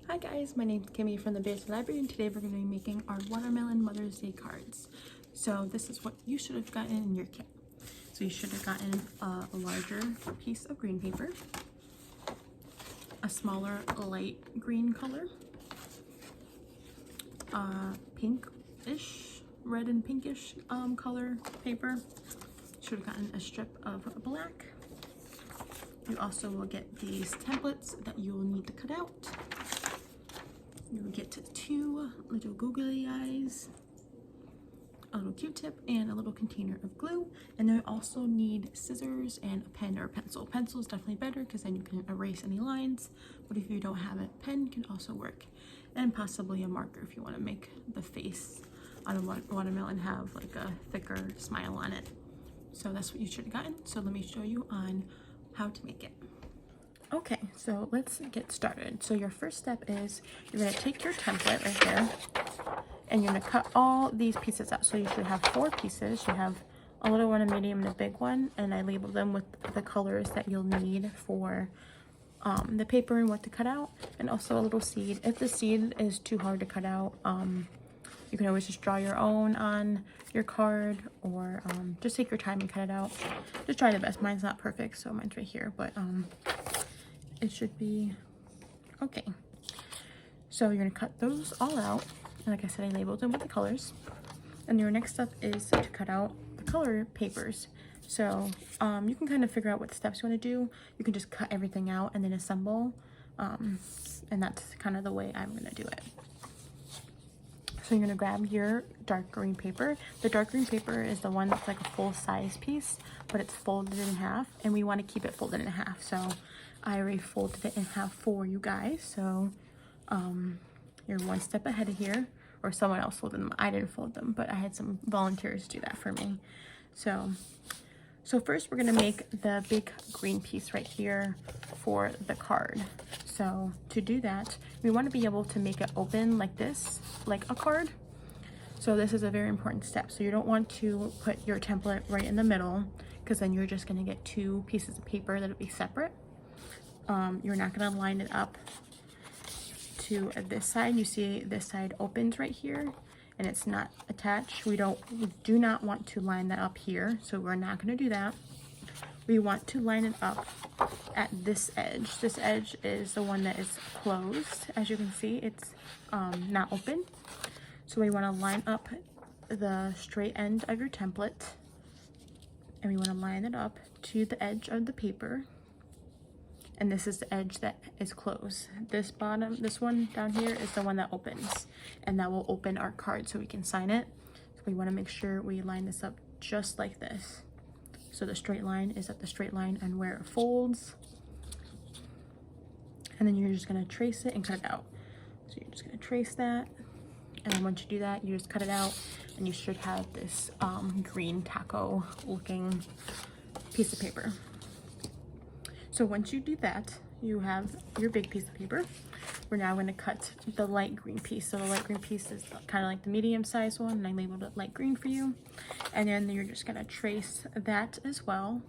Hi guys, my name is Kimmy from the Basic Library, and today we're going to be making our watermelon Mother's Day cards. So this is what you should have gotten in your kit. So you should have gotten a larger piece of green paper, a smaller light green color, pinkish, red and pinkish color paper. Should have gotten a strip of black. You also will get these templates that you will need to cut out. You will get 2 little googly eyes, a little Q-tip, and a little container of glue. And then you also need scissors and a pen or a pencil. Pencil is definitely better because then you can erase any lines, but if you don't have it, pen can also work. And possibly a marker if you want to make the face on a watermelon have like a thicker smile on it. So that's what you should have gotten. So let me show you on how to make it. Okay, so let's get started. So your first step is you're going to take your template right here and you're going to cut all these pieces out. So you should have 4 pieces. You have a little one, a medium, and a big one, and I labeled them with the colors that you'll need for the paper and what to cut out, and also a little seed. If the seed is too hard to cut out, you can always just draw your own on your card, or just take your time and cut it out. Just try the best. Mine's not perfect, so mine's right here, but it should be okay. So you're gonna cut those all out, and like I said, I labeled them with the colors. And your next step is to cut out the color papers. So you can kind of figure out what steps you want to do. You can just cut everything out and then assemble, and that's kind of the way I'm gonna do it. So you're gonna grab your dark green paper. The dark green paper is the one that's like a full size piece, but it's folded in half, and we want to keep it folded in half. So I already folded it in half for you guys. So you're one step ahead of here, or someone else folded them. I didn't fold them, but I had some volunteers do that for me. So first we're gonna make the big green piece right here for the card. So to do that, we want to be able to make it open like this, like a card. So this is a very important step. So you don't want to put your template right in the middle, because then you're just gonna get 2 pieces of paper that'll be separate. You're not gonna line it up to this side. You see this side opens right here and it's not attached. We do not want to line that up here, so we're not going to do that. We want to line it up at this edge. This edge is the one that is closed. As you can see, it's not open. So we want to line up the straight end of your template, and we want to line it up to the edge of the paper. And this is the edge that is closed. This one down here is the one that opens, and that will open our card so we can sign it. So we want to make sure we line this up just like this. So the straight line is at the straight line and where it folds. And then you're just going to trace it and cut it out. So you're just going to trace that. And then once you do that, you just cut it out, and you should have this green taco looking piece of paper. So once you do that, you have your big piece of paper. We're now going to cut the light green piece. So the light green piece is kind of like the medium size one, and I labeled it light green for you. And then you're just going to trace that as well,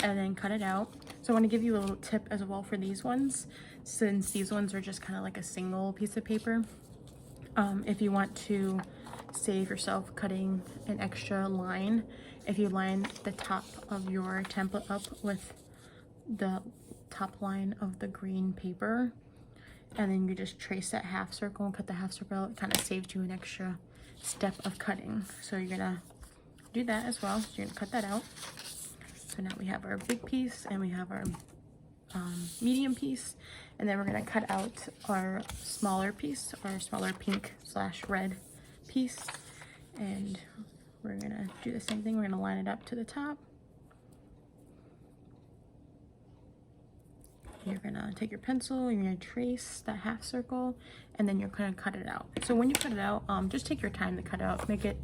and then cut it out. So I want to give you a little tip as well for these ones, since these ones are just kind of like a single piece of paper. If you want to save yourself cutting an extra line, if you line the top of your template up with the top line of the green paper, and then you just trace that half circle and cut the half circle, it kind of saves you an extra step of cutting. So you're gonna do that as well. So you're gonna cut that out. So now we have our big piece and we have our medium piece, and then we're gonna cut out our smaller piece, our smaller pink/red piece, and we're gonna do the same thing. We're gonna line it up to the top. You're gonna take your pencil, you're gonna trace that half circle, and then you're gonna cut it out. So when you cut it out, just take your time to cut it out. Make it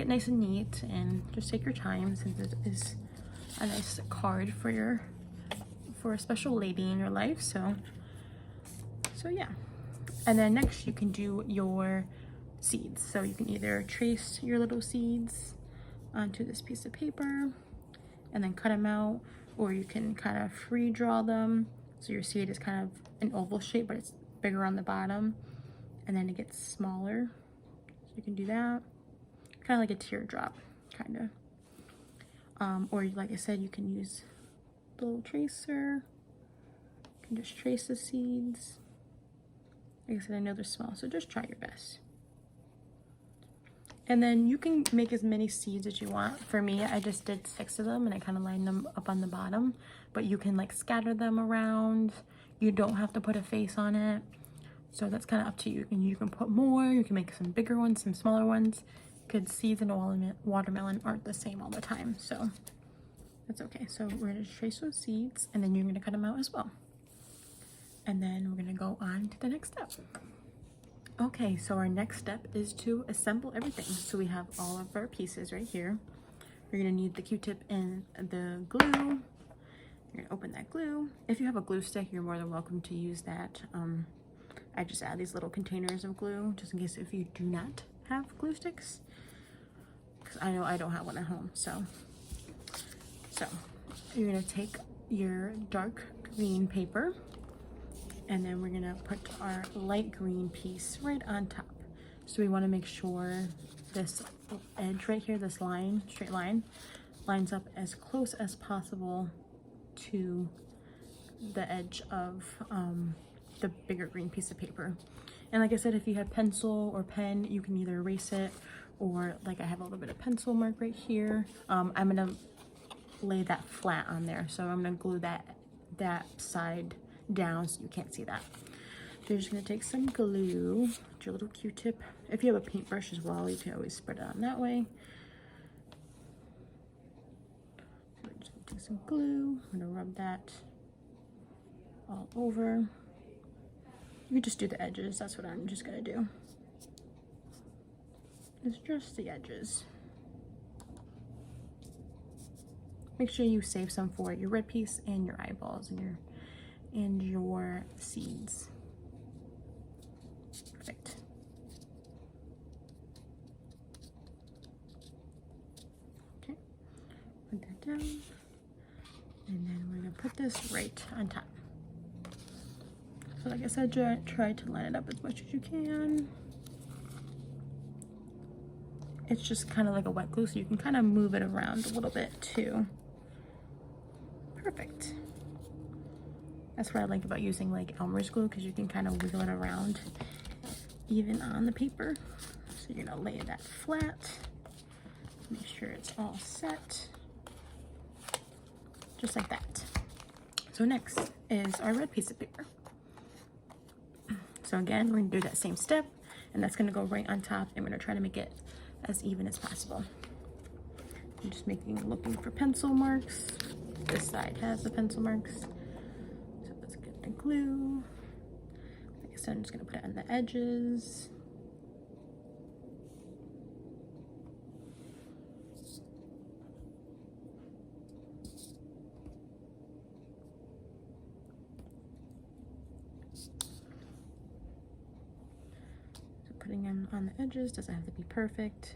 nice and neat, and just take your time, since it is a nice card for a special lady in your life. So yeah. And then next you can do your seeds. So you can either trace your little seeds onto this piece of paper and then cut them out, or you can kind of free draw them. So your seed is kind of an oval shape, but it's bigger on the bottom and then it gets smaller. So you can do that. Kind of like a teardrop, kind of. Or like I said, you can use the little tracer. You can just trace the seeds. Like I said, I know they're small, so just try your best. And then you can make as many seeds as you want. For me, I just did 6 of them and I kind of lined them up on the bottom, but you can like scatter them around. You don't have to put a face on it. So that's kind of up to you. And you can put more, you can make some bigger ones, some smaller ones, because seeds in a watermelon aren't the same all the time. So that's okay. So we're gonna trace those seeds and then you're gonna cut them out as well. And then we're gonna go on to the next step. Okay, so our next step is to assemble everything. So we have all of our pieces right here. You're gonna need the Q-tip and the glue. You're gonna open that glue. If you have a glue stick, you're more than welcome to use that. I just add these little containers of glue, just in case if you do not have glue sticks. Because I know I don't have one at home, so you're gonna take your dark green paper, and then we're gonna put our light green piece right on top. So we wanna make sure this edge right here, this line, straight line, lines up as close as possible to the edge of the bigger green piece of paper. And like I said, if you have pencil or pen, you can either erase it, or like I have a little bit of pencil mark right here. I'm gonna lay that flat on there. So I'm gonna glue that side down so you can't see that. So you're just gonna take some glue with your little Q-tip. If you have a paintbrush as well, you can always spread it on that way. So we're just gonna take some glue. I'm gonna rub that all over. You just do the edges. That's what I'm just gonna do. It's just the edges. Make sure you save some for your red piece and your eyeballs and your seeds. Perfect. Okay, put that down, and then we're gonna put this right on top. So like I said, try to line it up as much as you can. It's just kind of like a wet glue, so you can kind of move it around a little bit too. Perfect. That's what I like about using like Elmer's glue, because you can kind of wiggle it around even on the paper. So you're gonna lay that flat, make sure it's all set, just like that. So next is our red piece of paper. So again, we're gonna do that same step, and that's gonna go right on top, and we're gonna try to make it as even as possible. I'm just looking for pencil marks. This side has the pencil marks. So let's get the glue. Like I said, I'm just gonna put it on the edges. So putting them on the edges doesn't have to be perfect.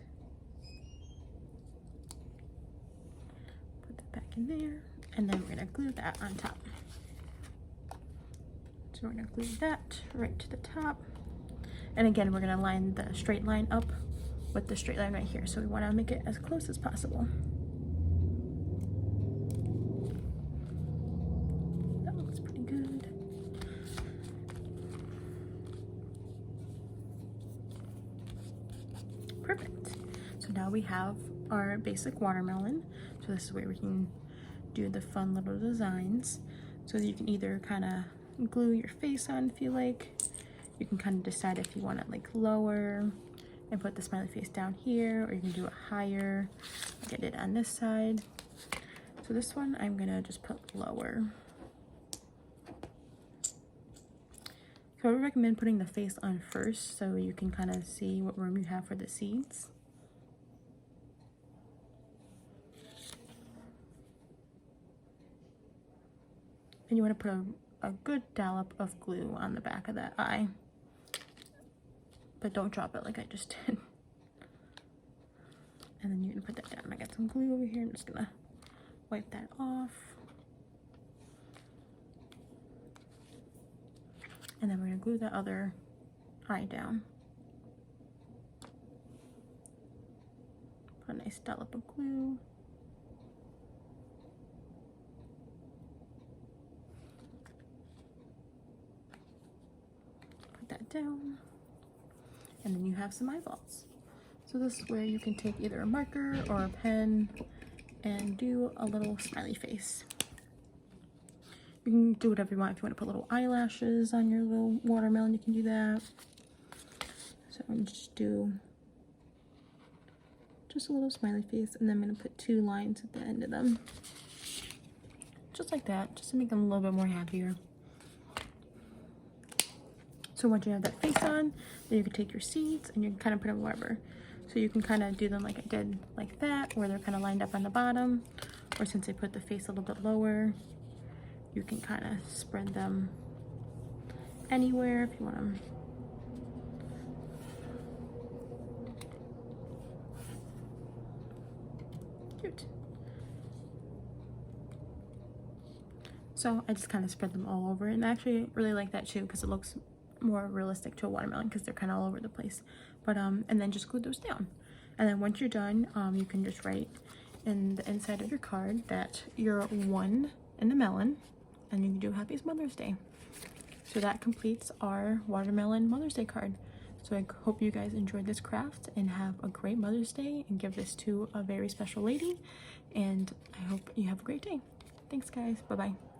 Put that back in there. And then we're gonna glue that on top. So we're gonna glue that right to the top. And again, we're gonna line the straight line up with the straight line right here. So we wanna make it as close as possible. That looks pretty good. Perfect. So now we have our basic watermelon. So this is where we can do the fun little designs. So you can either kind of glue your face on if you like. You can kind of decide if you want it like lower and put the smiley face down here, or you can do it higher like I did on this side. So this one I'm gonna just put lower. So I would recommend putting the face on first so you can kind of see what room you have for the seeds. And you want to put a good dollop of glue on the back of that eye. But don't drop it like I just did. And then you can put that down. I got some glue over here. I'm just going to wipe that off. And then we're gonna glue the other eye down. Put a nice dollop of glue. Put that down. And then you have some eyeballs. So this is where you can take either a marker or a pen and do a little smiley face. You can do whatever you want. If you want to put little eyelashes on your little watermelon, you can do that. So I'm just do just a little smiley face, and then I'm going to put 2 lines at the end of them. Just like that, just to make them a little bit more happier. So once you have that face on, then you can take your seeds and you can kind of put them wherever. So you can kind of do them like I did, like that, where they're kind of lined up on the bottom. Or since I put the face a little bit lower, you can kind of spread them anywhere if you want them. Cute. So I just kind of spread them all over, and I actually really like that too because it looks more realistic to a watermelon because they're kind of all over the place. But and then just glue those down, and then once you're done, you can just write in the inside of your card that you're 1 in the melon, and you can do Happiest Mother's Day. So that completes our watermelon Mother's Day card. So I hope you guys enjoyed this craft and have a great Mother's Day, and give this to a very special lady, and I hope you have a great day. Thanks guys, bye bye.